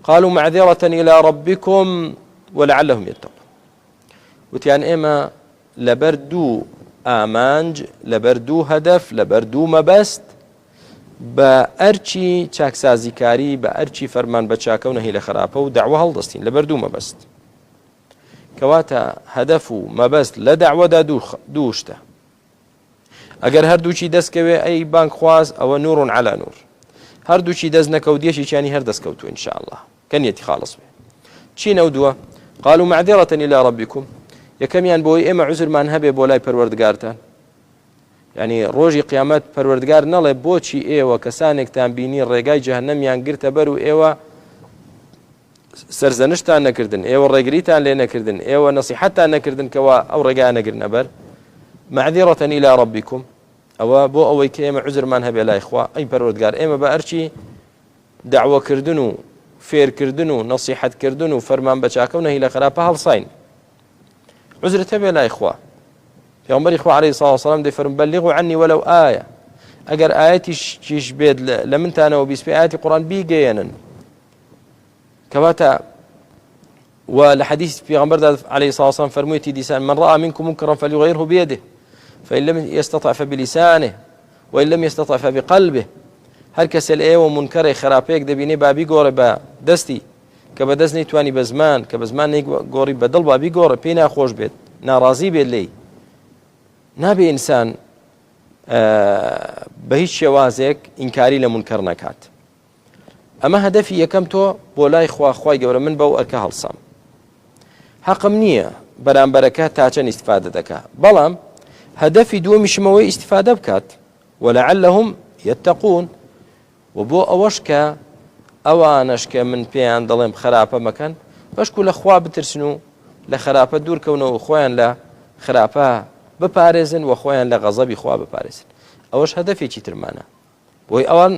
قالوا معذرة إلى ربكم ولعلهم يتقون. وتيان إما لبردو ئامانج لەبەردوو هەدەف لەبەردوو مەبەست بە ئەرچی چاکسازیکاری بە ئەرچی فەرمان بە چاکە و نەهی لە خراپە و داوە هەڵدەستین لەبەردوو مەبەست. کەواتە هەدەف و مەبەست لە داوەدا دوو شتە. ئەگەر هەردووچی دەستکەوێ ئەی بانک خواز ئەوە نور على نور، هەردووچی دەست نەکەوت دیێشیانی هەر دەستکەوتووە إن شاء الله کەنیەتی خاڵص بێ. چی نەودووە؟ قالوا معذرة إلى ربكم، یەکەمیان بۆی ئێمە عوزرمان هەبێ بۆ لای پەروەردگارتان. یعنی ڕۆژی قیامەت پەروەردگار نەڵێ بۆچی ئێوە کەسانێکتان بینی ڕێگای جەهەنەمیان گرتە بەر و ئێوە سەرزەنشتان نەکردن، ئێوە ڕێگریتان لێ نەکردن، ئێوە نەسیحەتتان نەکردن کەوا ئەو ڕێگای نەگرنە بەر. معذرة إلى ربكم ئەوە بۆ ئەوەی کە ئێمە عوزرمان هەبێ لای خوا. ئەی پەروەردگار ئێمە بە ئەرچی داوەکردن و فێرکردن و نەسیحەتکردن و فەرمان بە چاکە و نەهی لە خراپە هەڵساین، عذرت هەبێ لای خوا. پێغەمبەری خوا عەلەیهی سڵاو وسەلام دەیفەرمێ بەلیغوا عنی وەلەو ئایە، ئەگەر ئاەتیش بێت لە منتانەوە بیست پێ ئاەتی قورئان بیگەیەنن. کەواتە و لە حەدیث پێغەمبەردا عەلەیهی سڵاو وسەلام فەرموویەتی دیسان من رأى منكم منكرا فليغيره بيده فإن لم يستطع فبلسانه وإن لم يستطع فبقلبه. هەر کەسێ لە ئێوە منکەڕی خراپەیەک دەبینێ با بیگۆڕێ بە دەستی، کە بە دەست نەیتوانی بە زمان، کە بە زمان نەیگۆڕی بە دڵ با بیگۆڕێ، پێی ناخۆش بێت، ناڕازی بێت لێی. نابێ ئینسان بە هیچ شێوازێک ئینکاری لە منکەڕ نەکات. ئەمە هەدەفی یەکەم تۆ بۆ لای خوا خوای گەورە من بەو ئەرکە هەڵسام. حەقم نییە بەرامبەرەکە تا چەند ئیستیفادە دەکات، بەڵام هەدەفی دووەمیشمەوەی ئیستیفادە بکات ولعلهم يتقون. و بۆ ئەوەش کە ئەوانش کە من پێیان دەڵێم خراپە مەکەن بەشکو لە خوا بترسن و لە خراپە دوورکەونەوە خۆیان لە خراپە بپارێزن و خۆیان لە غەزەبی خوا بپارێزن. ئەوەش هەدەفێکی ترمانە بۆی ئەوان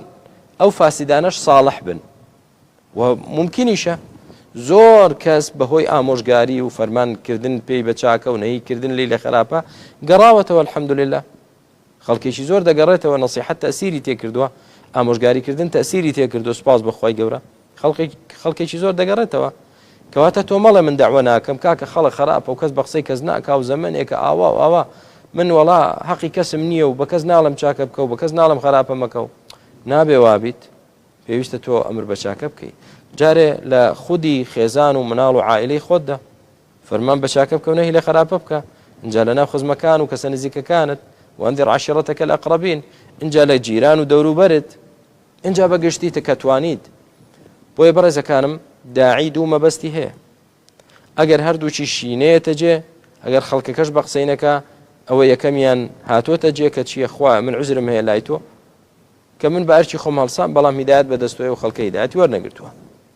ئەو فاسیدانەش ساڵح بن. و ممکنیشە زۆر کەس بەهۆی ئامۆژگاری و فەرمانکردن پێی بە چاکە و نەهیکردن لی لە خراپە گەڕاوەتەوە الحەمدولله. خەڵکێکی زۆر دەگەڕێتەوە نەسیحەت تەسیری تێکردووە، ئامۆژگاریکردن تەسیری تێکردو سپاس بەخوای گەورە، خەڵکێکی زۆر دەگەڕێتەوە. کەواتە تۆ مەڵێ من داوا ناکەم کاکە خەڵک خراپە و کەس بە قسەی کەس ناکا و زەمانێکە ئاوا و ئاوا من وەڵا حەقی کەسم نییە و بە کەس ناڵم چاکە بکە و بە کەس ناڵم خراپە مەکە و نابێ وابیت. پێویستە تۆ ئەمر بە چاکە بکەیت. جارێ لە خودی خێزان و مناڵ و عائلەی خۆتدا فەرمان بە چاکە بکە و نەهی لە خراپە بکە. اینجا لەناو خزمەکان و کەسە نزیکەکانت وأنذر عشيرتك الأقربين، اینجا لە جیران و دەوروبەرت، اینجا بەگشتیتە کە توانیت. بۆیە بەڕێزەکانم داعی دوو مەبەستی هەیە. ئەگەر هەردووچی شینەیەتە جێ، ئەگەر خەڵکەکەش بە قسەی نەکا، ئەوە یەکەمیان هاتوۆتە جێ کە چییە خوا من عوزرم هەیە لای تۆ کە من بە ئەرچی خۆم هەڵسام، بەڵام هیدایەت بەدەستۆیە و خەڵکە هیدایەتی وەرنەگرتووە.